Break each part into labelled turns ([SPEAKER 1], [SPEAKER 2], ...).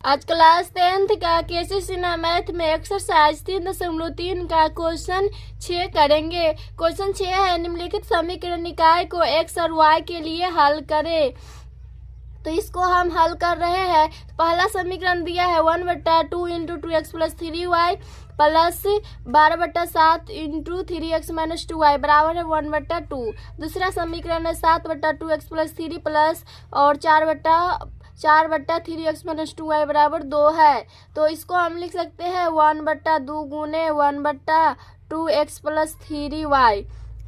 [SPEAKER 1] आज class 10th का केसीसीना math में एक्सरसाइज 3.3 का क्वेश्चन 6 करेंगे। क्वेश्चन 6 है, निम्नलिखित समीकरण निकाय को x और y के लिए हल करें। तो इसको हम हल कर रहे हैं। पहला समीकरण दिया है 1/2 into 2x plus 3y plus 12/7 into 3x minus 2y बराबर है 1/2। दूसरा समीकरण है 7/2x प्लस 3 प्लस और 4/3x माइनस 2y बराबर 2 है। तो इसको हम लिख सकते हैं 1/2 गुने 1/2x प्लस 3y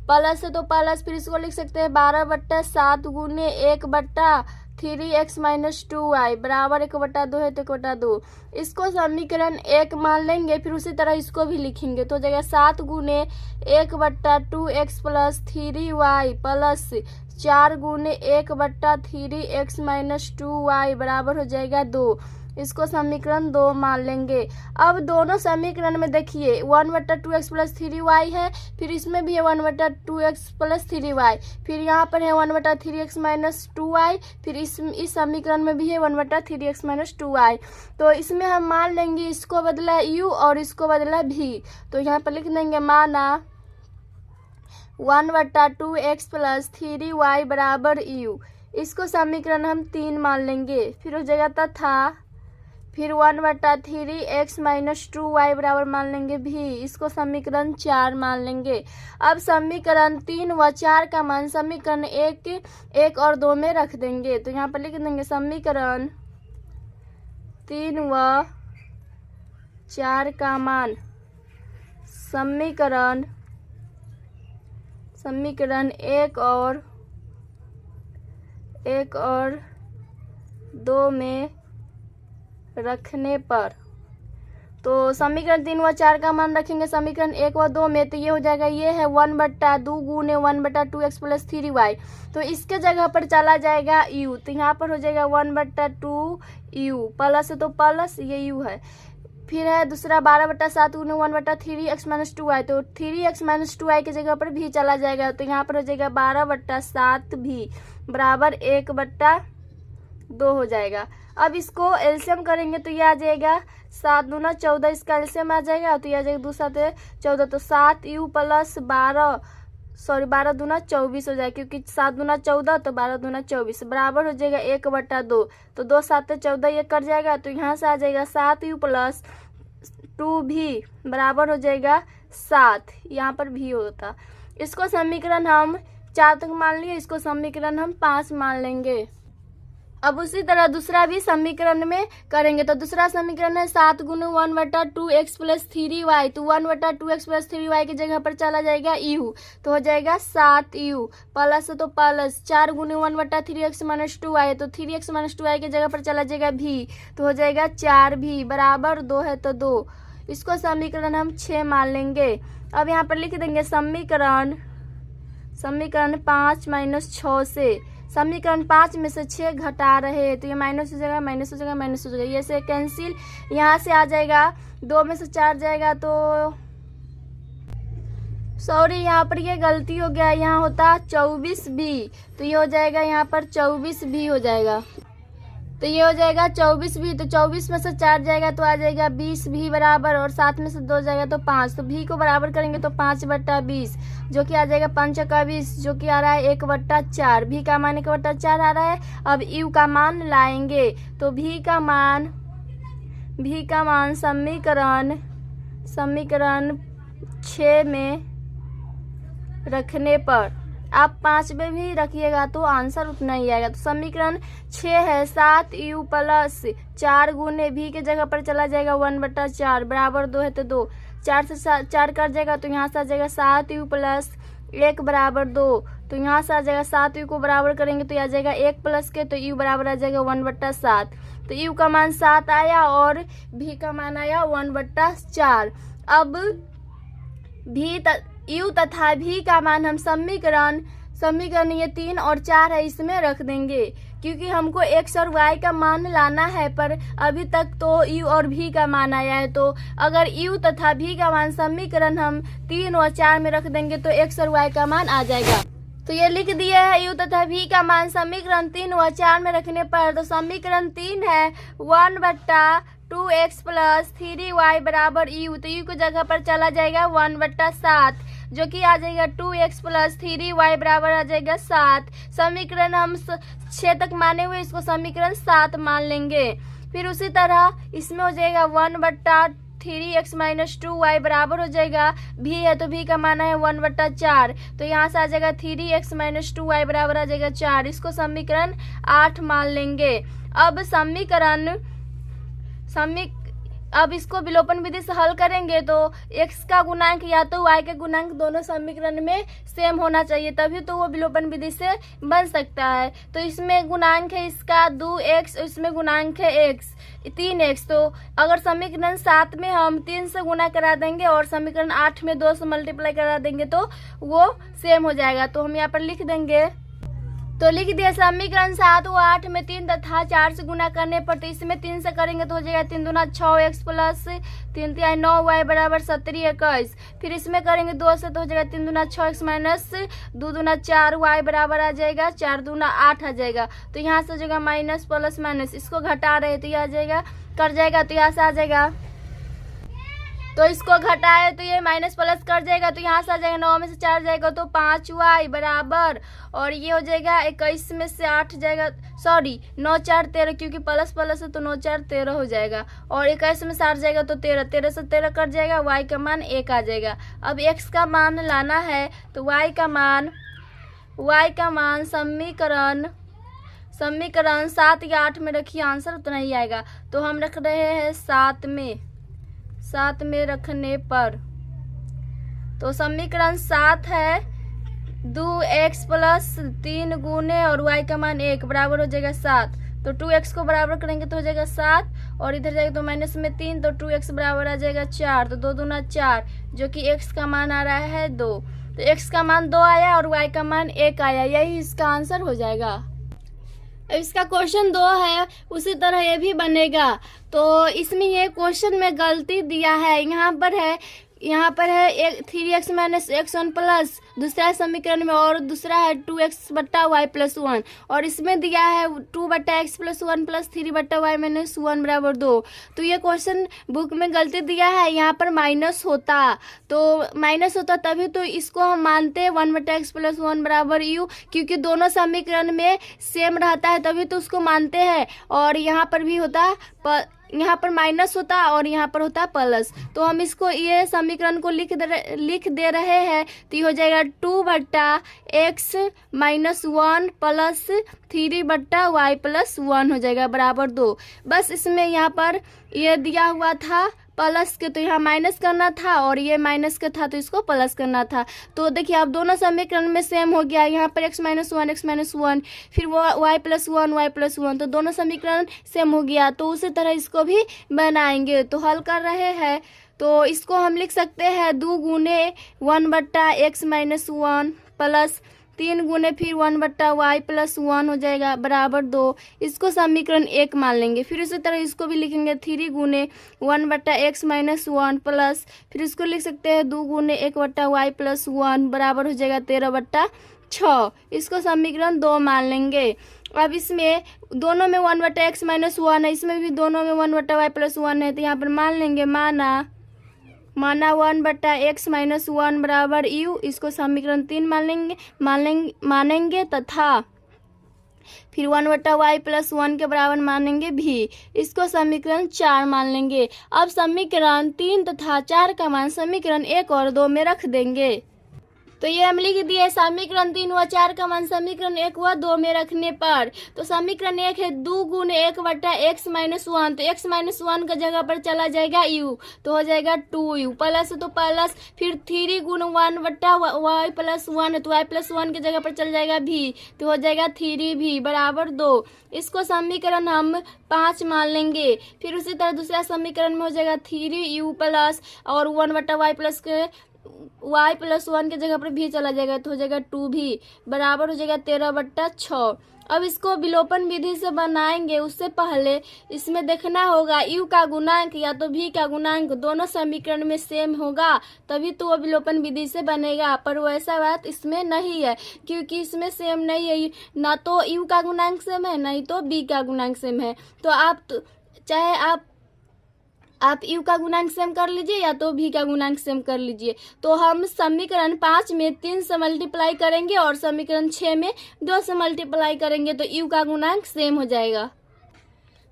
[SPEAKER 1] प्लस है तो प्लस, फिर इसको लिख सकते हैं 12/7 गुने 1/3x माइनस 2y बराबर 1/2 है तो 1/2। इसको समीकरण 1 मान लेंगे, फिर उसी तरह इसको भी लिखेंगे तो हो जाएगा 7 गुने 1/2x प्लस 3y प्लस 4 गुने 1/3x माइनस 2y बराबर हो जाएगा 2। इसको समीकरण 2 मान लेंगे। अब दोनों समीकरण में देखिए 1/2x प्लस 3y है, फिर इसमें भी है 1/2x प्लस 3y, फिर यहाँ पर है 1/3x माइनस 2y, फिर इस समीकरण में भी है 1/3x माइनस 2y। तो इसमें हम मान लेंगे इसको बदला u और इसको बदला v। तो यहाँ पर लिख देंगे माना 1/2x प्लस 3y बराबर u। इसको समीकरण हम 3 मान लेंगे। फिर हो जाएगा तथा फिर 1/3x माइनस 2y बराबर मान लेंगे v। इसको समीकरण 4 मान लेंगे। अब समीकरण 3 व 4 का मान समीकरण 1 और 2 में रख देंगे। तो यहाँ पर लिख देंगे समीकरण 3 व 4 का मान समीकरण 1 और 2 में रखने पर, तो समीकरण 3 व 4 का मान रखेंगे समीकरण 1 व 2 में, तो ये हो जाएगा, ये है 1/2 गुने 1/2x प्लस 3y। तो इसके जगह पर चला जाएगा u, तो यहाँ पर हो जाएगा 1/2u प्लस है तो प्लस, ये u है। फिर है दूसरा 12/7 गुने 1/3x माइनस 2y, तो 3x माइनस 2y की जगह पर भी चला जाएगा, तो यहाँ पर हो जाएगा 12/7 भी बराबर 1/2 हो जाएगा। अब इसको एलसीएम करेंगे तो ये आ जाएगा 7 दूना 14, इसका एलसीएम आ जाएगा तो ये आ जाएगा 2 7 14, तो 7u प्लस 12 दूना 24 हो जाएगा, क्योंकि 7 दूना 14 तो 12 दूना 24 बराबर हो जाएगा 1/2। तो 2 7 14 ये कट जाएगा, तो यहाँ से आ जाएगा 7u प्लस 2v बराबर हो जाएगा 7। यहाँ पर भी होता। इसको समीकरण हम 4 तक मान लिए, इसको समीकरण हम 5 मान लेंगे। अब उसी तरह दूसरा भी समीकरण में करेंगे। तो दूसरा समीकरण है 7 गुने 1/2x प्लस 3y, तो 1/2x प्लस 3y की जगह पर चला जाएगा u, तो हो जाएगा 7u प्लस तो प्लस 4 गुने 1/3x माइनस 2y, तो 3x माइनस 2y की जगह पर चला जाएगा v, तो हो जाएगा 4v बराबर 2 है तो 2। इसको समीकरण हम 6 मान लेंगे। अब यहाँ पर लिख देंगे समीकरण 5 माइनस 6 से, समीकरण 5 में से 6 घटा रहे हैं तो ये माइनस हो जाएगा, माइनस हो जाएगा, माइनस हो जाएगा, ये से कैंसिल, यहाँ से आ जाएगा 2 में से 4 जाएगा, तो सॉरी यहाँ पर ये गलती हो गया, यहाँ होता 24b, तो ये हो जाएगा यहाँ पर 24b हो जाएगा, तो ये हो जाएगा 24b। तो 24 में से 4 जाएगा तो आ जाएगा 20v बराबर, और 7 में से 2 जाएगा तो 5, तो v को बराबर करेंगे तो 5/20 जो कि आ जाएगा 5 का 20 जो कि आ रहा है 1/4। v का मान 1/4 आ रहा है। अब u का मान लाएंगे तो v का मान समीकरण 6 में रखने पर, आप 5 में भी रखिएगा तो आंसर उतना ही आएगा। तो समीकरण 6 है 7u प्लस 4 गुने v के जगह पर चला जाएगा 1/4 बराबर 2 है तो 2, 4 से 4 कट जाएगा तो यहाँ से आ जाएगा 7u प्लस 1 बराबर 2, तो यहाँ से आ जाएगा 7u को बराबर करेंगे तो आ जाएगा 1 प्लस के, तो u बराबर आ जाएगा 1/7। तो u का मान 7 आया और v का मान आया 1/4। अब u तथा v का मान हम समीकरण ये 3 और 4 है इसमें रख देंगे, क्योंकि हमको x और y का मान लाना है, पर अभी तक तो u और v का मान आया है। तो अगर u तथा v का मान समीकरण हम 3 और 4 में रख देंगे तो x और y का मान आ जाएगा। तो ये लिख दिया है u तथा v का मान समीकरण 3 व 4 में रखने पर। तो समीकरण 3 है 1/2x प्लस 3y बराबर u। तो u की जगह पर चला जाएगा 1/7 जो कि आ जाएगा 2x प्लस 3y बराबर आ जाएगा 7। समीकरण हम 6 तक माने हुए इसको समीकरण 7 मान लेंगे। फिर उसी तरह इसमें हो जाएगा 1/3x माइनस 2y बराबर हो जाएगा v है तो v का माना है 1/4। तो यहाँ से आ जाएगा 3x माइनस 2y बराबर आ जाएगा 4। इसको समीकरण 8 मान लेंगे। अब इसको विलोपन विधि से हल करेंगे तो x का गुणांक या तो y के गुणांक दोनों समीकरण में सेम होना चाहिए, तभी तो वो विलोपन विधि से बन सकता है। तो इसमें गुणांक है इसका 2x, इसमें गुणांक है x 3x। तो अगर समीकरण 7 में हम 3 से गुणा करा देंगे और समीकरण 8 में 2 से मल्टीप्लाई करा देंगे तो वो सेम हो जाएगा। तो हम यहाँ पर लिख देंगे, तो लिख दिया समीकरण 7 व 8 में 3 तथा 4 से गुना करने पर। तो इसमें 3 से करेंगे तो हो जाएगा 3 दूना 6x प्लस 3 तिहाई 9y बराबर 17 21। फिर इसमें करेंगे 2 से तो हो जाएगा 3 दूना 6x माइनस 2 दूना 4y बराबर आ जाएगा 4 दूना 8 आ जाएगा। तो यहाँ से हो जाएगा माइनस प्लस माइनस, इसको घटा रहे तो ये आ जाएगा कर जाएगा, तो यहाँ से आ जाएगा। तो इसको घटाए तो ये माइनस प्लस कर जाएगा, तो यहाँ से आ जाएगा 9 में से 4 जाएगा तो 5y बराबर, और ये हो जाएगा 21 में से 8 जाएगा, सॉरी 9 4 13, क्योंकि प्लस प्लस है तो 9 4 13 हो जाएगा, और 21 में से 8 जाएगा तो 13, 13 से 13 कट जाएगा, y का मान 1 आ जाएगा। अब x का मान लाना है तो y का मान समीकरण 7 या 8 में रखिए, आंसर उतना ही आएगा। तो हम रख रहे हैं 7 में रखने पर। तो समीकरण 7 है 2x प्लस 3 गुने और y का मान 1 बराबर हो जाएगा 7। तो 2x को बराबर करेंगे तो हो जाएगा 7, और इधर जाएगा तो माइनस में 3, तो 2x बराबर आ जाएगा 4। तो 2 दूना 4 जो कि x का मान आ रहा है 2। तो x का मान 2 आया और y का मान 1 आया, यही इसका आंसर हो जाएगा। अब इसका क्वेश्चन 2 है, उसी तरह ये भी बनेगा। तो इसमें ये क्वेश्चन में गलती दिया है, यहाँ पर है 3x माइनस x1 प्लस दूसरा समीकरण में, और दूसरा है 2x बट्टा y प्लस 1, और इसमें दिया है 2 बट्टा x प्लस 1 प्लस 3 बट्टा y माइनस 1 बराबर 2। तो ये क्वेश्चन बुक में गलती दिया है, यहाँ पर माइनस होता तभी तो इसको हम मानते हैं 1 बट्टा x प्लस 1 बराबर u, क्योंकि दोनों समीकरण में सेम रहता है तभी तो उसको मानते हैं। और यहाँ पर भी होता यहाँ पर माइनस होता और यहाँ पर होता प्लस। तो हम इसको ये समीकरण को लिख दे रहे हैं, तो ये हो जाएगा 2 बट्टा x माइनस 1 प्लस 3 बट्टा y प्लस 1 हो जाएगा बराबर 2। बस इसमें यहाँ पर ये दिया हुआ था प्लस के, तो यहाँ माइनस करना था, और ये माइनस का था तो इसको प्लस करना था। तो देखिए अब दोनों समीकरण में सेम हो गया, यहाँ पर x माइनस 1 फिर y प्लस 1 तो दोनों समीकरण सेम हो गया। तो उसी तरह इसको भी बनाएंगे। तो हल कर रहे हैं तो इसको हम लिख सकते हैं 2 गुने 1 बट्टा x माइनस 1 प्लस 3 गुने फिर 1 बट्टा y प्लस 1 हो जाएगा बराबर 2। इसको समीकरण 1 मान लेंगे। फिर उसी तरह इसको भी लिखेंगे 3 गुने 1 बट्टा x माइनस 1 प्लस, फिर इसको लिख सकते हैं 2 गुने 1 बट्टा y प्लस 1 बराबर हो जाएगा 13 बट्टा 6। इसको समीकरण 2 मान लेंगे। अब इसमें दोनों में 1 बट्टा x माइनस 1 है, इसमें भी दोनों में 1 बट्टा y प्लस 1 है, तो यहाँ पर मान लेंगे माना 1 बट्टा x माइनस 1 बराबर u। इसको समीकरण 3 मानेंगे तथा फिर 1 बट्टा y प्लस 1 के बराबर मानेंगे भी। इसको समीकरण 4 मान लेंगे। अब समीकरण 3 तथा 4 का मान समीकरण 1 और 2 में रख देंगे। तो ये हम लिख दिए समीकरण 3 व 4 का मान समीकरण 1 व 2 में रखने पर। तो समीकरण 1 है 2 गुने 1 बट्टा x माइनस 1, तो x माइनस 1 का जगह पर चला जाएगा u, तो हो जाएगा 2u प्लस, तो प्लस फिर 3 गुण 1 बट्टा y प्लस 1, तो y प्लस 1 के जगह पर चल जाएगा v, तो हो जाएगा 3v बराबर 2। इसको समीकरण हम 5 मान लेंगे। फिर उसी तरह दूसरा समीकरण में हो जाएगा 3u प्लस और 1 बट्टा y प्लस के y प्लस 1 के जगह पर भी चला जाएगा तो हो जाएगा 2v बराबर हो जाएगा 13/6। अब इसको विलोपन विधि से बनाएंगे, उससे पहले इसमें देखना होगा u का गुणांक या तो v का गुणांक दोनों समीकरण में सेम होगा तभी तो वो विलोपन विधि से बनेगा, पर वैसा बात इसमें नहीं है क्योंकि इसमें सेम नहीं है, ना तो u का गुणांक सेम है नहीं तो v का गुणांक सेम है। तो चाहे आप u का गुणांक सेम कर लीजिए या तो v का गुणांक सेम कर लीजिए। तो हम समीकरण 5 में 3 से मल्टीप्लाई करेंगे और समीकरण 6 में 2 से मल्टीप्लाई करेंगे तो u का गुणांक सेम हो जाएगा।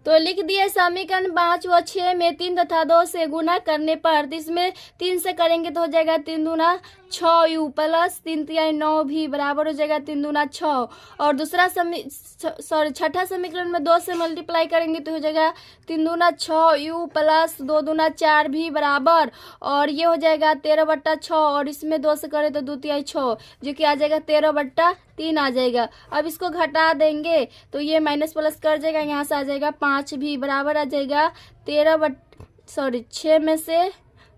[SPEAKER 1] तो लिख दिए समीकरण 5 व 6 में 3 तथा 2 से गुना करने पर, तो इसमें 3 से करेंगे तो हो जाएगा 3 दूना 6u प्लस 3 तिहाई 9v बराबर हो जाएगा 3 दूना 6। और दूसरा छठा समीकरण में 2 से मल्टीप्लाई करेंगे तो हो जाएगा 3 दूना 6u प्लस 2 दूना 4v बराबर, और ये हो जाएगा 13/6 और इसमें 2 से करें तो 2 तिहाई 6 जो कि आ जाएगा 13/3 आ जाएगा। अब इसको घटा देंगे तो ये माइनस प्लस कर जाएगा, यहाँ से आ जाएगा 5v बराबर आ जाएगा 6 में से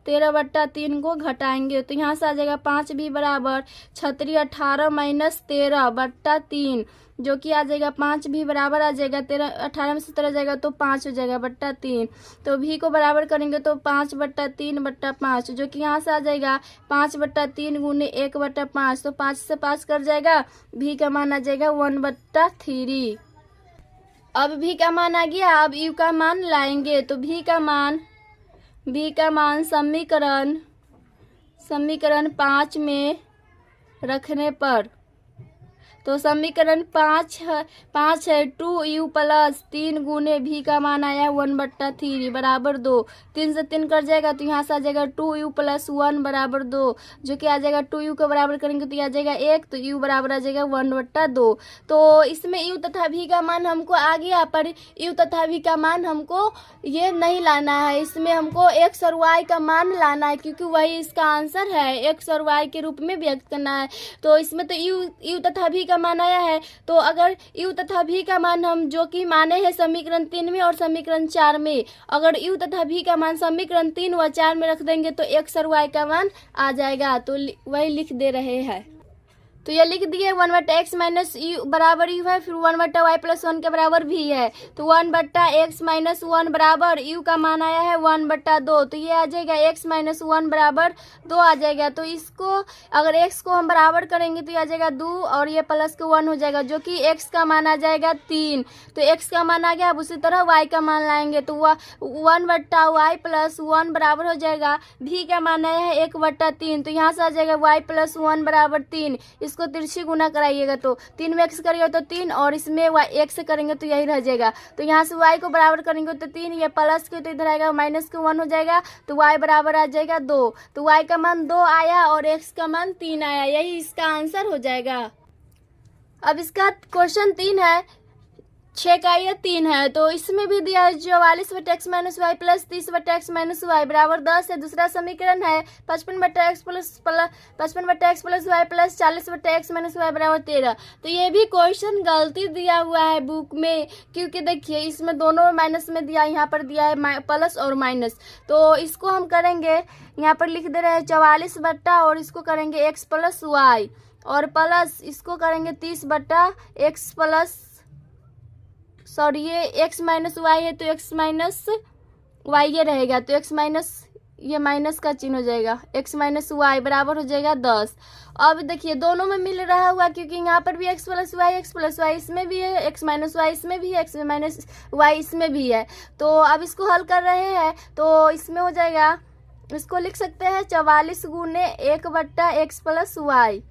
[SPEAKER 1] 13/3 को घटाएंगे तो यहाँ से आ जाएगा 5v बराबर 36 18 माइनस 13/3 जो कि आ जाएगा 5v बराबर आ जाएगा 18 में से 13 जाएगा तो 5 हो जाएगा बट्टा 3। तो v को बराबर करेंगे तो 5/3/5 जो कि यहाँ से आ जाएगा 5/3 गुने 1/5 तो 5 से 5 कर जाएगा, v का मान आ जाएगा 1/3। अब v का मान आ गया, अब u का मान लाएंगे तो v का मान समीकरण 5 में रखने पर, तो समीकरण 5 है 2u प्लस 3 गुने v का मान आया 1/3 बराबर 2। 3 से 3 कर जाएगा तो यहाँ से आ जाएगा 2u प्लस 1 बराबर 2 जो कि आ जाएगा 2u को बराबर करेंगे तो ये आ जाएगा 1 तो u बराबर आ जाएगा 1/2। तो इसमें u तथा v का मान हमको आ गया, पर u तथा v का मान हमको ये नहीं लाना है, इसमें हमको x और y का मान लाना है क्योंकि वही इसका आंसर है, x और y के रूप में व्यक्त करना है। तो इसमें तो u तथा v का मान आया है, तो अगर u तथा v का मान हम जो कि माने हैं समीकरण 3 में और समीकरण 4 में, अगर u तथा v का मान समीकरण 3 व 4 में रख देंगे तो x और y का मान आ जाएगा, तो वही लिख दे रहे हैं। तो ये लिख दिए 1/x माइनस u बराबर u है, फिर 1/y प्लस 1 के बराबर भी है, तो 1/x माइनस 1 बराबर u का मान आया है 1/2, तो ये आ जाएगा x माइनस 1 बराबर 2 आ जाएगा। तो इसको अगर x को हम बराबर करेंगे तो ये आ जाएगा 2 और ये प्लस के 1 हो जाएगा जो कि x का मान आ जाएगा 3। तो x का मान आ गया, अब उसी तरह y का मान लाएंगे तो 1/y प्लस 1 बराबर हो जाएगा, v का मान आया है 1/3 तो यहाँ से आ जाएगा y प्लस 1 बराबर 3। इसको तिरछी गुना कराइएगा तो 3 में x करिएगा तो 3 और इसमें x से करेंगे तो यही रह जाएगा। तो यहाँ से y को बराबर करेंगे तो 3, ये प्लस के तो इधर आएगा माइनस के 1 हो जाएगा, तो y बराबर आ जाएगा 2। तो y का मान 2 आया और x का मान 3 आया, यही इसका आंसर हो जाएगा। अब इसका क्वेश्चन 3 है, 6 का ये 3 है, तो इसमें भी दिया है 44/x minus y plus 30/x minus y बराबर 10 है। दूसरा समीकरण है 55/x plus y plus 40/x minus y बराबर 13। तो ये भी क्वेश्चन गलती दिया हुआ है बुक में, क्योंकि देखिए इसमें दोनों माइनस में दिया, यहाँ पर दिया है प्लस और माइनस। तो इसको हम करेंगे, यहाँ पर लिख दे रहे हैं 44 और इसको करेंगे x प्लस वाई और प्लस इसको करेंगे 30/x प्लस ये x माइनस वाई है तो x माइनस वाई ये रहेगा, तो x माइनस ये माइनस का चिन्ह हो जाएगा, x माइनस वाई बराबर हो जाएगा 10। अब देखिए दोनों में मिल रहा हुआ क्योंकि यहाँ पर भी x प्लस वाई इसमें भी है, x माइनस वाई इसमें भी है, x माइनस वाई इसमें भी है। तो अब इसको हल कर रहे हैं तो इसमें हो जाएगा, इसको लिख सकते हैं 44 गुने 1/x प्लस वाई,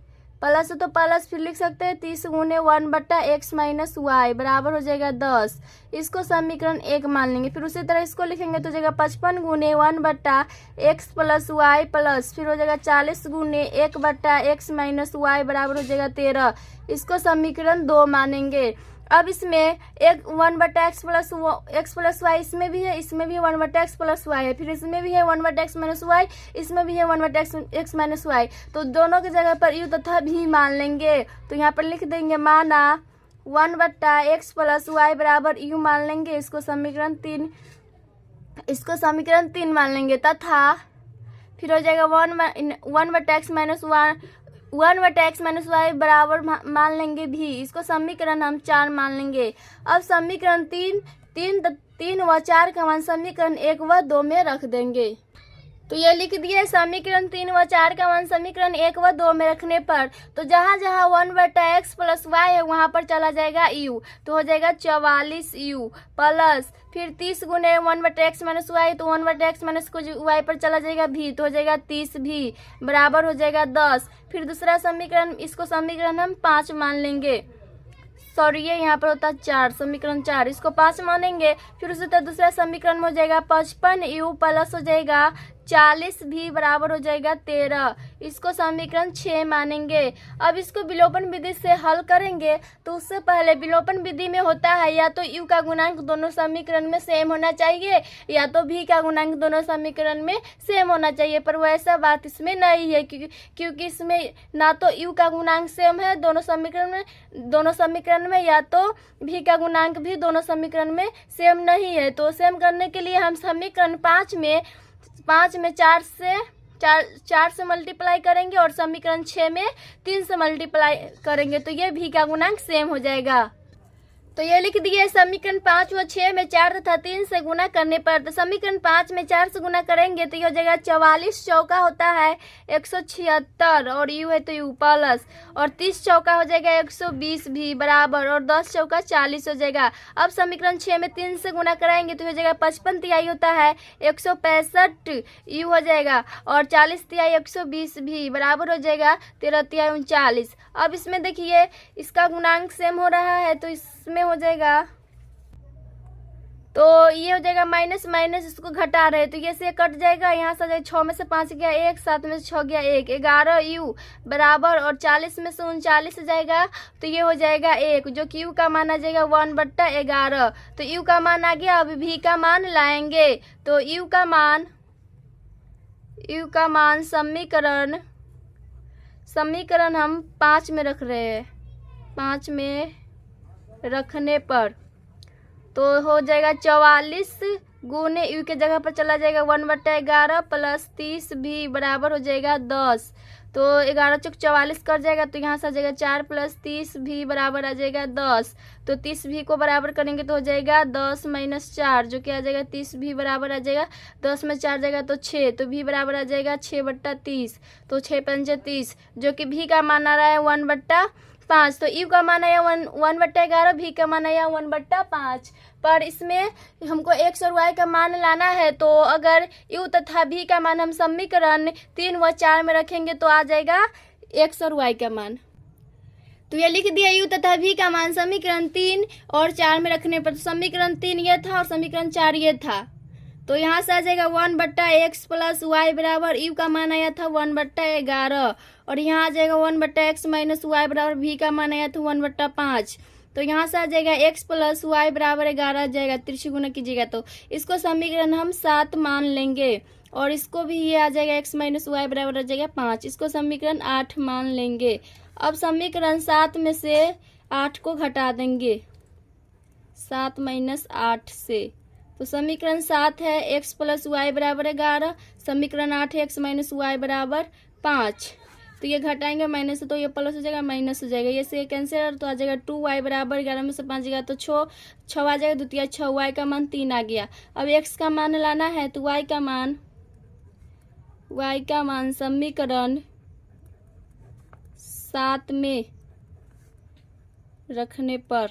[SPEAKER 1] प्लस तो प्लस फिर लिख सकते हैं 30 गुने 1/x माइनस वाई बराबर हो जाएगा 10। इसको समीकरण 1 मान लेंगे। फिर उसी तरह इसको लिखेंगे तो हो जाएगा 55 गुने 1/x प्लस वाई प्लस फिर हो जाएगा 40 गुने 1/x माइनस वाई बराबर हो जाएगा 13। इसको समीकरण 2 मानेंगे। अब इसमें 1/x प्लस वाई इसमें भी है, इसमें भी 1/x प्लस वाई है, फिर इसमें भी है 1/x माइनस वाई, इसमें भी है 1/x माइनस वाई। तो दोनों की जगह पर u तथा v मान लेंगे। तो यहाँ पर लिख देंगे माना 1/x प्लस वाई बराबर u मान लेंगे। इसको समीकरण 3 मान लेंगे तथा फिर हो जाएगा 1/x-1 बराबर मान लेंगे भी। इसको समीकरण हम 4 मान लेंगे। अब समीकरण 3 व 4 का मान समीकरण 1 व 2 में रख देंगे। तो ये लिख दिए समीकरण 3 व 4 का मान समीकरण 1 व 2 में रखने पर तो जहाँ जहाँ 1/x + y है वहाँ पर चला जाएगा u, तो हो जाएगा 44u प्लस फिर 30 गुने 1/x - y, तो 1/x - y पर चला जाएगा भी, तो हो जाएगा 30 भी बराबर हो जाएगा 10। फिर दूसरा समीकरण, इसको समीकरण हम 5 मान लेंगे। सॉरी, ये यहाँ पर होता है 4, समीकरण 4, इसको 5 मानेंगे। फिर उसी तरह दूसरा समीकरण हो जाएगा 55u प्लस हो जाएगा 40 भी बराबर हो जाएगा 13। इसको समीकरण 6 मानेंगे। अब इसको विलोपन विधि से हल करेंगे तो उससे पहले विलोपन विधि में होता है या तो u का गुणांक दोनों समीकरण में सेम होना चाहिए या तो v का गुणांक दोनों समीकरण में सेम होना चाहिए, पर वैसा बात इसमें नहीं है क्योंकि इसमें ना तो u का गुणांक सेम है दोनों समीकरण में या तो v का गुणांक भी दोनों समीकरण में सेम नहीं है। तो सेम करने के लिए हम समीकरण 5 में 4 से मल्टीप्लाई करेंगे और समीकरण 6 में 3 से मल्टीप्लाई करेंगे, तो ये v का गुणांक सेम हो जाएगा। तो ये लिख दिए समीकरण 5 व 6 में 4 तथा 3 से गुना करने पर, तो समीकरण 5 में 4 से गुना करेंगे तो ये हो जाएगा 44 चौका होता है 176 और u है तो u प्लस, और 30 चौका हो जाएगा 120 भी बराबर, और 10 चौका 40 हो जाएगा। अब समीकरण 6 में 3 से गुना कराएंगे तो हो जाएगा 55 तिहाई होता है 165 u हो जाएगा, और 40 तिहाई 120 भी बराबर हो जाएगा 13 तिहाई 39। अब इसमें देखिए इसका गुणांक सेम हो रहा है तो इसमें हो जाएगा, तो ये हो जाएगा माइनस माइनस, इसको घटा रहे तो ये से कट जाएगा, यहाँ से 6 में से 5 गया 1, 7 में से 6 गया 1, 11u बराबर, और 40 में से 39 जाएगा तो ये हो जाएगा 1, जो कि u का मान आ जाएगा 1/11। तो u का मान आ गया। अब v का मान लाएंगे तो u का मान समीकरण हम 5 में रख रहे हैं। 5 में रखने पर तो हो जाएगा 44 गुने u के जगह पर चला जाएगा 1/11 प्लस 30 भी बराबर हो जाएगा 10। तो 11 चौक 44 कर जाएगा तो यहाँ से आ जाएगा 4 प्लस 30 भी बराबर आ जाएगा 10। तो 30 भी को बराबर करेंगे तो हो जाएगा 10 - 4 जो कि आ जाएगा 30 भी बराबर आ जाएगा 10 में 4 जाएगा तो 6, तो भी बराबर आ जाएगा 6/30, तो 6 पंजे 30, जो कि भी का मान आ रहा है 1/5। तो u का मान आया 1/11, v का मान आया 1/5। पर इसमें हमको x और y का मान लाना है, तो अगर u तथा v का मान हम समीकरण 3 व 4 में रखेंगे तो आ जाएगा x और y का मान। तो ये लिख दिया u तथा v का मान समीकरण 3 और 4 में रखने पर, तो समीकरण 3 ये था और समीकरण 4 ये था, तो यहाँ से आ जाएगा 1/x + y बराबर u का मान आया था 1/11, और यहाँ आ जाएगा 1/x - y बराबर v का मान आया था 1/5। तो यहाँ से आ जाएगा x + y बराबर 11 आ जाएगा, तिरछी गुना कीजिएगा तो इसको समीकरण हम 7 मान लेंगे, और इसको भी ये आ जाएगा x - y बराबर आ जाएगा 5, इसको समीकरण 8 मान लेंगे। अब समीकरण 7 में से 8 को घटा देंगे 7 - 8 से, तो समीकरण 7 है x + y बराबर 11, समीकरण 8 है x - y बराबर 5। तो ये घटाएंगे माइनस, तो ये प्लस हो जाएगा माइनस हो जाएगा, ये से कैंसिल, तो आ जाएगा 2y बराबर 11 में से 5 गया तो 6 आ जाएगा, द्वितीय 6, y का मान 3 आ गया। अब x का मान लाना है तो y का मान समीकरण 7 में रखने पर,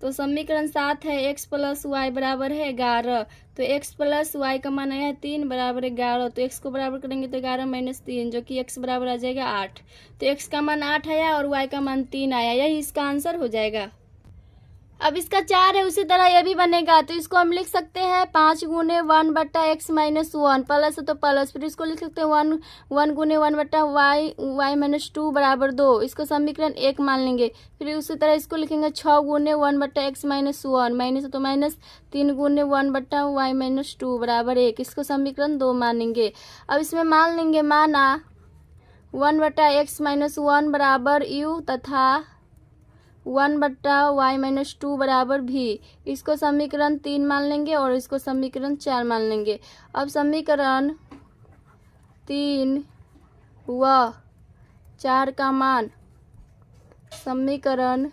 [SPEAKER 1] तो समीकरण 7 है x + y बराबर है 11, तो x + y का मान आया है 3 बराबर 11, तो x को बराबर करेंगे तो 11 - 3 जो कि x बराबर आ जाएगा 8। तो x का मान 8 आया और y का मान 3 आया, यही इसका आंसर हो जाएगा। अब इसका 4 है, उसी तरह ये भी बनेगा, तो इसको हम लिख सकते हैं 5 गुने 1/x - 1 प्लस है तो प्लस, फिर इसको लिख सकते हैं 1 गुने 1/y - 2 बराबर 2, इसको समीकरण 1 मान लेंगे। फिर उसी तरह इसको लिखेंगे 6 गुने 1/x - 1 माइनस है तो माइनस, 3 गुने 1/y - 2 बराबर 1, इसको समीकरण 2 मानेंगे। अब इसमें मान लेंगे माना 1/x - 1 बराबर u तथा 1/y - 2 बराबर भी, इसको समीकरण 3 मान लेंगे और इसको समीकरण 4 मान लेंगे। अब समीकरण 3 व 4 का मान समीकरण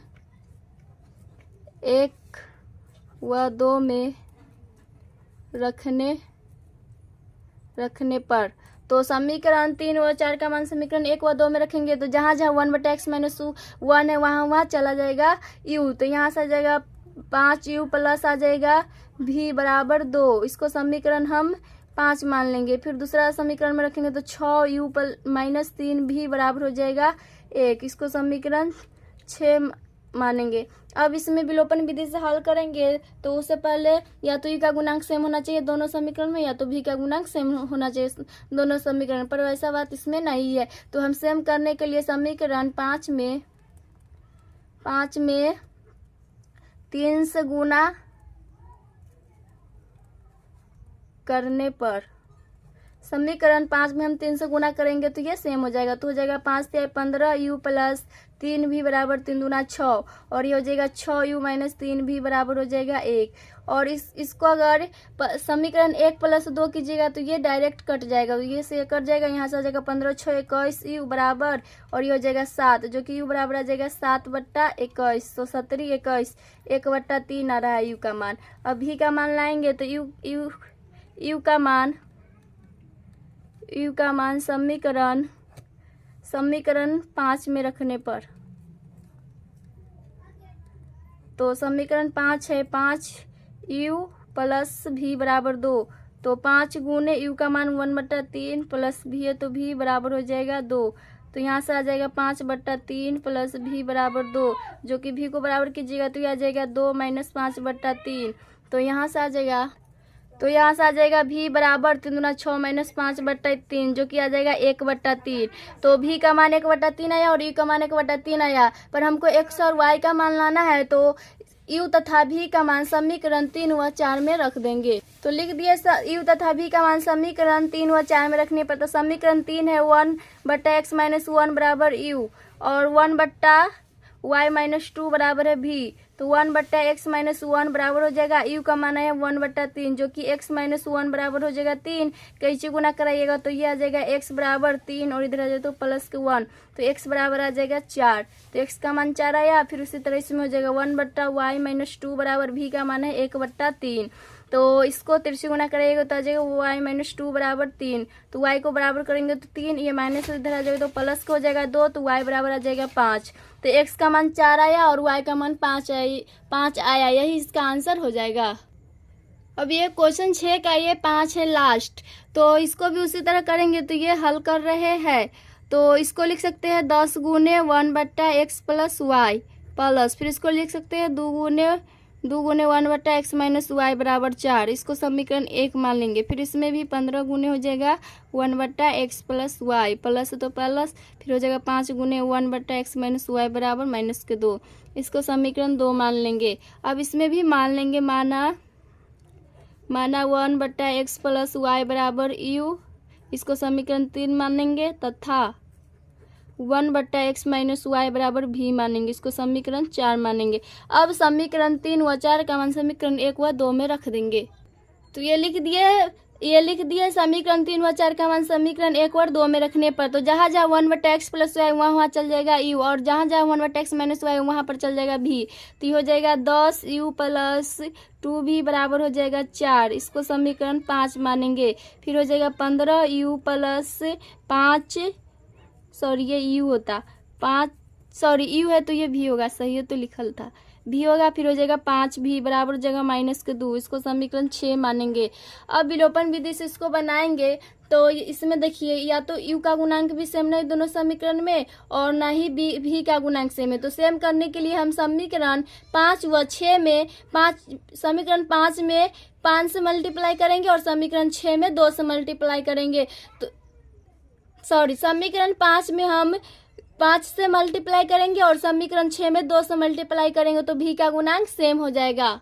[SPEAKER 1] 1 व 2 में रखने पर, तो समीकरण 3 व 4 का मान समीकरण 1 व 2 में रखेंगे तो जहाँ जहाँ 1/x-1 है वहाँ चला जाएगा u। तो यहाँ से आ जाएगा 5u प्लस आ जाएगा v बराबर 2। इसको समीकरण हम 5 मान लेंगे। फिर दूसरा समीकरण में रखेंगे तो 6u माइनस 3v बराबर हो जाएगा 1। इसको समीकरण 6 मानेंगे। अब इसमें विलोपन विधि से हल करेंगे तो उससे पहले या तो u का गुणांक सेम होना चाहिए दोनों समीकरण में, या तो v का गुणांक सेम होना चाहिए दोनों समीकरण, पर वैसा बात इसमें नहीं है। तो हम सेम करने के लिए समीकरण 5 में 3 से गुना करने पर, समीकरण 5 में हम 3 से गुना करेंगे तो ये सेम हो जाएगा। तो हो जाएगा 5 से 15u प्लस 3v बराबर 3 दूना 6, और ये हो जाएगा 6u माइनस 3v बराबर हो जाएगा 1। और इसको अगर समीकरण 1 प्लस 2 कीजिएगा तो ये डायरेक्ट कट जाएगा, तो ये से कट जाएगा। यहाँ से आ जाएगा 15 6 21u बराबर, और ये हो जाएगा 7, जो कि u बराबर आ जाएगा 7/21। तो 17 21 1/3 आ रहा है u का मान। अब v का मान लाएंगे तो u का मान समीकरण 5 में रखने पर, तो समीकरण 5 है 5u प्लस v बराबर 2, तो 5 गुने u का मान 1/3 प्लस v है तो v बराबर हो जाएगा 2। तो यहाँ से आ जाएगा 5/3 प्लस v बराबर 2, जो कि v को बराबर कीजिएगा तो यह आ जाएगा 2 माइनस 5/3। तो यहाँ से आ जाएगा v बराबर 3 दूना 6 माइनस 5/3, जो कि आ जाएगा 1/3। तो v का मान 1/3 आया और u का मान 1/3 आया, पर हमको x और y का मान लाना है तो u तथा v का मान समीकरण 3 व 4 में रख देंगे। तो लिख दिए u तथा v का मान समीकरण 3 व 4 में रखने पर, तो समीकरण 3 है 1/x-1 बराबर u, और 1/y-2 बराबर है v। तो 1/x-1 बराबर हो जाएगा u का मान है 1/3, जो कि x-1 बराबर हो जाएगा 3। कैसे गुना कराइएगा तो ये आ जाएगा x बराबर 3 और इधर आ जाए तो प्लस के 1, तो x बराबर आ जाएगा 4। तो x का मान 4 आया। फिर उसी तरह इसमें हो जाएगा 1/y-2 बराबर v का मान है 1/3। तो इसको तिरछी गुना कराइएगा तो आ जाएगा y-2 बराबर 3। तो y को बराबर करेंगे तो 3, ये माइनस इधर आ जाएगा तो प्लस का हो जाएगा 2, तो y बराबर आ जाएगा 5। तो x का मान 4 आया और y का मान 5 आया, यही इसका आंसर हो जाएगा। अब ये क्वेश्चन 6 का ये 5 है लास्ट, तो इसको भी उसी तरह करेंगे। तो ये हल कर रहे हैं तो इसको लिख सकते हैं 10 गुने 1/x प्लस वाई प्लस, फिर इसको लिख सकते हैं 2 गुने 1/x माइनस वाई बराबर 4। इसको समीकरण 1 मान लेंगे। फिर इसमें भी 15 गुने हो जाएगा 1/x प्लस वाई प्लस, तो प्लस, फिर हो जाएगा 5 गुने 1/x माइनस वाई बराबर माइनस के 2। इसको समीकरण 2 मान लेंगे। अब इसमें भी मान लेंगे माना 1/x प्लस वाई बराबर u, इसको समीकरण 3 मानेंगे, तथा 1/x माइनस वाई बराबर v मानेंगे, इसको समीकरण 4 मानेंगे। अब समीकरण 3 व 4 का मान समीकरण 1 व 2 में रख देंगे। तो ये लिख दिए समीकरण 3 व 4 का मान समीकरण 1 और 2 में रखने पर, तो जहाँ जहाँ 1/x प्लस वाई वहाँ चल जाएगा u, और जहाँ जहाँ 1/x माइनस वाई वहाँ पर चल जाएगा v। तो ये हो जाएगा 10u प्लस 2v बराबर हो जाएगा 4। इसको समीकरण 5 मानेंगे। फिर हो जाएगा 15u प्लस 5, सॉरी ये u होता 5, सॉरी u है तो ये v होगा, सही है तो लिखल था v होगा। फिर हो जाएगा 5v बराबर हो जाएगा माइनस के 2, इसको समीकरण 6 मानेंगे। अब विलोपन विधि से इसको बनाएंगे तो इसमें देखिए या तो u का गुणांक भी सेम नहीं दोनों समीकरण में, और ना ही v का गुणांक सेम है। तो सेम करने के लिए हम समीकरण 5 व 6 में समीकरण 5 में 5 से मल्टीप्लाई करेंगे और समीकरण 6 में 2 से मल्टीप्लाई करेंगे। तो सॉरी, समीकरण 5 में हम 5 से मल्टीप्लाई करेंगे और समीकरण 6 में 2 से मल्टीप्लाई करेंगे, तो v का गुणांक सेम हो जाएगा।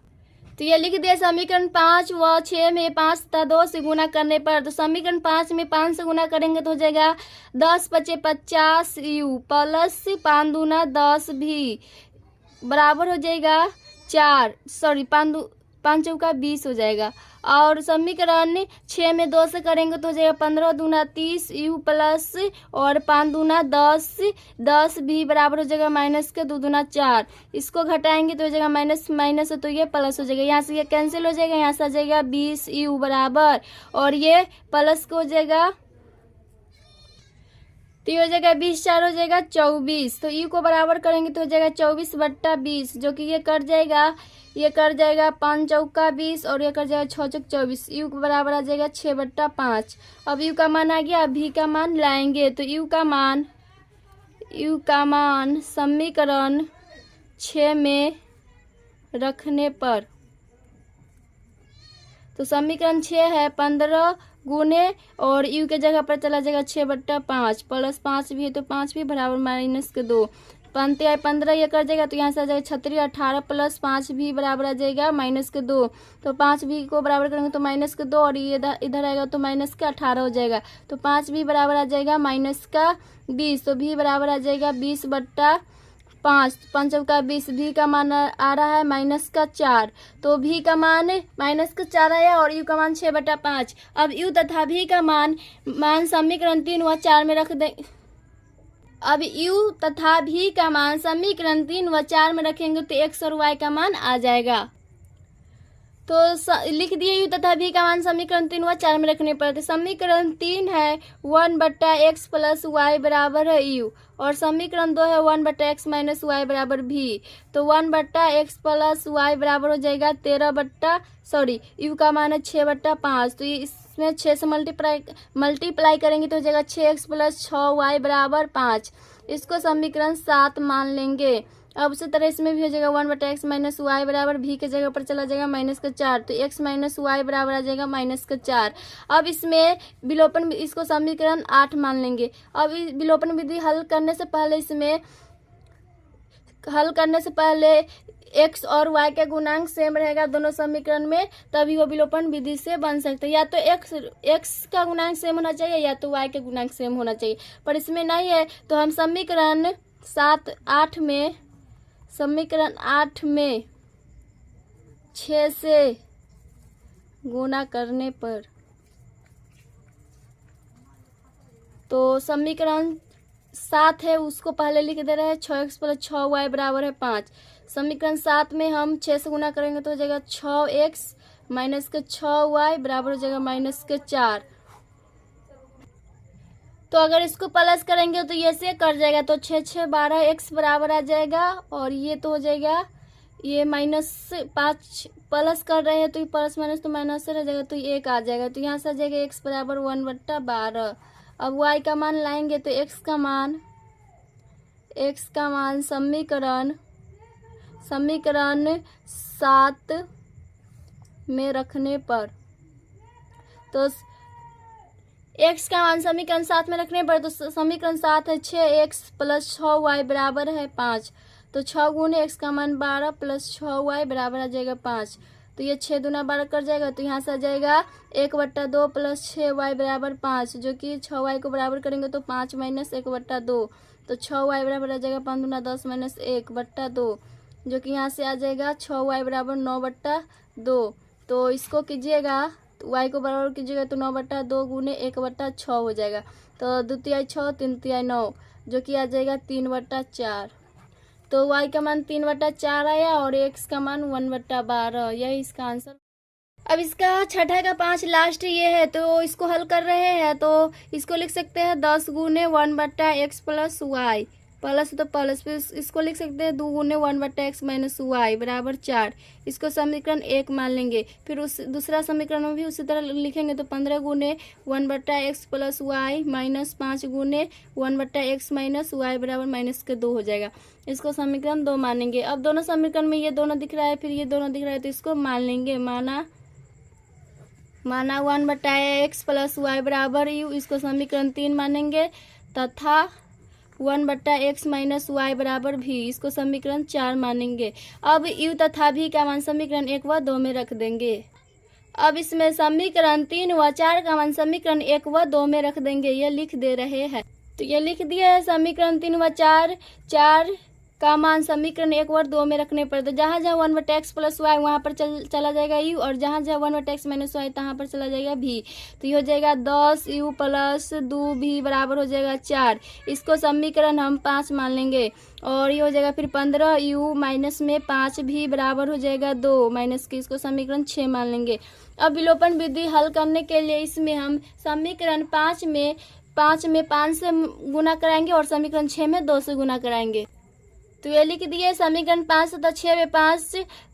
[SPEAKER 1] तो ये लिख दिया समीकरण 5 व 6 में 5 तथा 2 से गुना करने पर, तो समीकरण 5 में 5 से गुना करेंगे तो हो जाएगा 10 × 50 u प्लस 5 दूना 10 v बराबर हो जाएगा 4, सॉरी 5 चौका 20 हो जाएगा। और समीकरण 6 में 2 से करेंगे तो हो जाएगा 15 दूना 30 यू प्लस और 5 दूना 10, 10 भी बराबर हो जाएगा माइनस के 2 दूना 4। इसको घटाएंगे तो हो जाएगा माइनस माइनस, तो ये प्लस हो जाएगा। यहाँ से ये कैंसिल हो जाएगा, यहाँ से आ जाएगा 20 यू बराबर, और ये प्लस को हो जाएगा तो ये हो जाएगा 20 4 हो जाएगा 24। तो यू को बराबर करेंगे तो हो जाएगा 24/20, जो कि ये कट जाएगा, ये कट जाएगा 5 चौका 20 और ये कट जाएगा 6 चौक 24। यू के बराबर आ जाएगा 6/5। अब यू का मान आ गया, अब भी का मान लाएंगे तो यू का मान समीकरण 6 में रखने पर, तो समीकरण 6 है 15 गुने और यू के जगह पर चला जाएगा 6/5 प्लस 5 भी है तो 5 भी बराबर माइनस के 2, 5 आए 15 ये कर जाएगा तो यहाँ से आ जाएगा 36 18 प्लस 5 भी बराबर आ जाएगा माइनस के 2, तो 5 भी को बराबर करेंगे तो माइनस के 2 और ये इधर आएगा तो माइनस का 18 हो जाएगा, तो 5 भी बराबर आ जाएगा माइनस का 20, तो भी बराबर आ जाएगा 20/5, 5 चौका 20। भी का मान आ रहा है माइनस का 4, तो भी का मान माइनस का 4 आया और यू का मान 6/5। अब यू तथा भी का मान समीकरण 3 व 4 में रख दें। अब यू तथा भी का मान समीकरण 3 व 4 में रखेंगे तो एक्स और वाई का मान आ जाएगा। तो लिख दिए यू तथा भी का मान समीकरण 3 व 4 में रखने पर। समीकरण 3 है 1/x प्लस वाई बराबर है यू, और समीकरण 2 है 1/x माइनस वाई बराबर भी, तो 1/x प्लस वाई बराबर हो जाएगा 13 यू का मान है 6/5, तो ये इसमें 6 से मल्टीप्लाई करेंगे तो हो जाएगा 6x प्लस 6y बराबर 5। इसको समीकरण 7 मान लेंगे। अब उसी तरह इसमें भी हो जाएगा 1/x माइनस वाई बराबर भी के जगह पर चला जाएगा माइनस का 4, तो x माइनस वाई बराबर आ जाएगा माइनस का 4। अब इसमें विलोपन, इसको समीकरण 8 मान लेंगे। अब विलोपन विधि हल करने से पहले x और y के गुणांक सेम रहेगा दोनों समीकरण में, तभी वो विलोपन विधि से बन सकते हैं। या तो x का गुणांक सेम होना चाहिए या तो y के गुणांक सेम होना चाहिए, पर इसमें नहीं है, तो हम समीकरण 8 में 6 से गुणा करने पर, तो समीकरण 7 है उसको पहले लिख दे रहे हैं 6x प्लस 6y बराबर है 5। समीकरण 7 में हम 6 से गुणा करेंगे तो हो जाएगा 6x माइनस के 6y बराबर हो जाएगा माइनस के 4। तो अगर इसको प्लस करेंगे तो ये से कट जाएगा, तो 6 6 12 x बराबर आ जाएगा, और ये तो हो जाएगा ये माइनस 5 प्लस कर रहे हैं तो ये प्लस माइनस तो माइनस से रह जाएगा, तो ये 1 आ जाएगा, तो यहाँ से आ जाएगा x बराबर 1/12। अब y का मान लाएंगे तो x का मान समीकरण 7 में रखने पर, तो x का मान समीकरण 7 में रखने पर, तो समीकरण 7 है 6x प्लस 6y बराबर है 5, तो 6 गुने x का मान 12 प्लस 6y बराबर आ जाएगा 5, तो ये 6 दूना 12 कर जाएगा, तो यहाँ से आ जाएगा 1/2 प्लस 6y बराबर 5, जो कि 6y को बराबर करेंगे तो 5 माइनस 1/2, तो 6y बराबर आ जाएगा 5 दूना 10 माइनस 1/2, जो कि यहाँ से आ जाएगा 6y बराबर 9/2। तो इसको कीजिएगा तो y को बराबर कीजिएगा तो 9/2 गुने 1/6 हो जाएगा, तो 2 तिहाई 6 3 तिहाई 9, जो कि आ जाएगा 3/4। तो y का मान 3/4 आया और x का मान 1/12, यही इसका आंसर। अब इसका छठा का 5 लास्ट ये है, तो इसको हल कर रहे हैं तो इसको लिख सकते हैं 10 गुने 1/x प्लस वाई, प्लस तो प्लस, फिर इसको लिख सकते हैं 2 गुने 1/x माइनस वाई बराबर 4। इसको समीकरण 1 मान लेंगे। फिर उस दूसरा समीकरण में भी उसी तरह लिखेंगे तो 15 गुने 1/x प्लस वाई माइनस 5 गुने 1/x माइनस वाई बराबर माइनस के 2 हो जाएगा। इसको समीकरण 2 मानेंगे। अब दोनों समीकरण में ये दोनों दिख रहा है, फिर ये दोनों दिख रहा है, तो इसको मान लेंगे। माना 1/x प्लस वाई बराबर यू, इसको समीकरण 3 मानेंगे, तथा 1/x माइनस वाई बराबर भी, इसको समीकरण 4 मानेंगे। अब यू तथा भी का मान समीकरण 1 व 2 में रख देंगे। अब इसमें समीकरण 3 व 4 का मान समीकरण 1 व 2 में रख देंगे, ये लिख दे रहे हैं। तो ये लिख दिया है समीकरण 3 व 4 का मान समीकरण 1 और 2 में रखने पर, तो जहाँ जहाँ 1/x प्लस वाई वहाँ पर चला जाएगा u, और जहाँ जहाँ 1/x माइनस वाई तहाँ पर चला जाएगा v। तो ये हो जाएगा 10u प्लस 2v बराबर हो जाएगा 4। इसको समीकरण हम 5 मान लेंगे। और ये हो जाएगा फिर 15u माइनस में 5v बराबर हो जाएगा 2 माइनस के, इसको समीकरण 6 मान लेंगे। अब विलोपन विधि हल करने के लिए इसमें हम समीकरण 5 में 5 से गुना कराएंगे और समीकरण 6 में 2 से गुना कराएंगे। तो ये लिख दिए समीकरण 5 तथा 6 में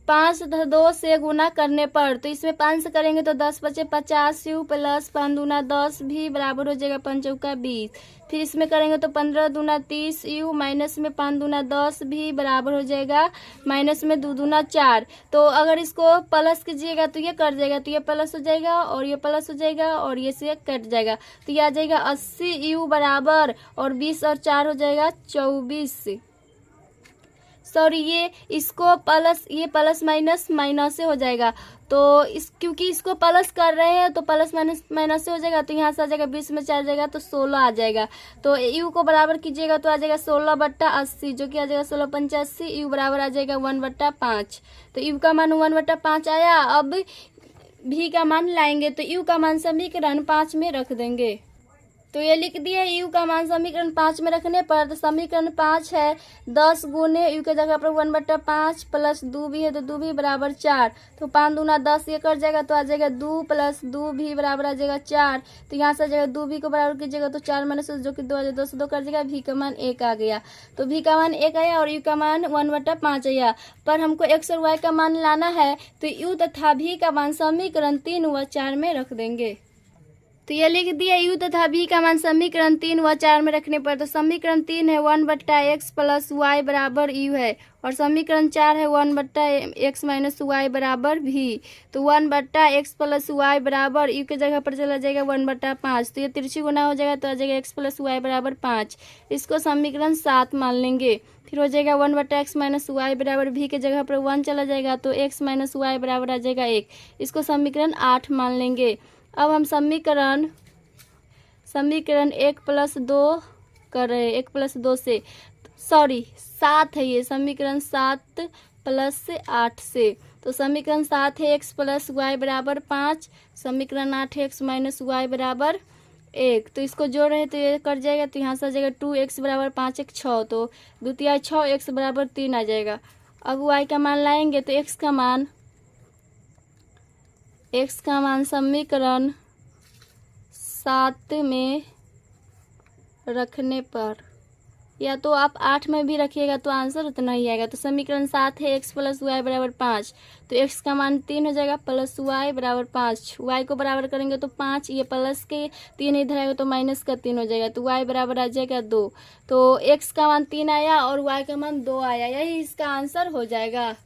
[SPEAKER 1] 5 तथा 2 से गुना करने पर, तो इसमें 5 से करेंगे तो 10 बचे 50u प्लस 5 दूना 10 भी बराबर हो जाएगा 5 चौका 20। फिर इसमें करेंगे तो 15 दूना 30u माइनस में 5 दूना 10 भी बराबर हो जाएगा माइनस में 2 दूना 4। तो अगर इसको प्लस कीजिएगा तो ये कट जाएगा, तो ये प्लस हो जाएगा और ये प्लस हो जाएगा और ये से कट जाएगा, तो ये आ जाएगा 80u बराबर, और 20 और 4 हो जाएगा 24। सॉरी, ये इसको प्लस, ये प्लस माइनस माइनस से हो जाएगा, तो क्योंकि इसको प्लस कर रहे हैं तो प्लस माइनस माइनस से हो जाएगा, तो यहाँ से आ जाएगा 20 में 4 जाएगा तो 16 आ जाएगा। तो यू को बराबर कीजिएगा तो आ जाएगा 16/80, जो कि आ जाएगा 16×85, यू बराबर आ जाएगा 1/5। तो यू का मान 1/5 आया। अब भी का मान लाएंगे, तो यू का मान समीकरण 5 में रख देंगे। तो ये लिख दिए यू का मान समीकरण 5 में रखने पर, तो समीकरण 5 है 10 गुने यू के जगह पर 1/5 प्लस 2 भी है तो 2 भी बराबर 4, तो 5 दूना 10 ये कर जाएगा तो आ जाएगा 2 प्लस 2 भी बराबर आ जाएगा 4। तो यहाँ से आ जाएगा 2 भी को बराबर कीजिएगा तो 4 माइनस जो कि 2 आ जाएगा, 2 से 2 कर जाएगा, भी का मान 1 आ गया। तो भी का मान 1 आया और यू का मान 1/5 आया। पर हमको एक्स और वाई का मान लाना है, तो यू तथा भी का मान समीकरण 3 व 4 में रख देंगे। तो ये लिख दिया यू तथा भी का मान समीकरण 3 व 4 में रखने पर, तो समीकरण 3 है 1/x प्लस वाई बराबर यू है, और समीकरण 4 है 1/x माइनस वाई बराबर भी। तो 1/x प्लस वाई बराबर यू के जगह पर चला जाएगा 1/5, तो ये तिरछी गुना हो जाएगा तो आ जाएगा x प्लस वाई बराबर 5। इसको समीकरण 7 मान लेंगे। फिर हो जाएगा 1/x माइनस वाई बराबर भी के जगह पर 1 चला जाएगा तो x माइनस वाई बराबर आ जाएगा 1। इसको समीकरण 8 मान लेंगे। अब हम समीकरण 1 प्लस 2 कर रहे हैं, 1 प्लस 2 से, सॉरी 7 है ये, समीकरण 7 प्लस 8 से। तो समीकरण 7 है x प्लस वाई बराबर 5, समीकरण 8 है x माइनस वाई बराबर 1। तो इसको जोड़ रहे तो ये कट जाएगा, तो यहाँ से आ जाएगा 2x बराबर 5 1 6, तो 2 तिया 6 x बराबर 3 आ जाएगा। अब y का मान लाएंगे तो x का मान समीकरण 7 में रखने पर, या तो आप 8 में भी रखिएगा तो आंसर उतना ही आएगा। तो समीकरण 7 है x प्लस वाई बराबर 5, तो x का मान 3 हो जाएगा प्लस वाई बराबर 5। y को बराबर करेंगे तो 5, ये प्लस के 3 इधर आएगा तो माइनस का 3 हो जाएगा, तो y बराबर आ जाएगा 2। तो x का मान 3 आया और y का मान 2 आया, यही इसका आंसर हो जाएगा।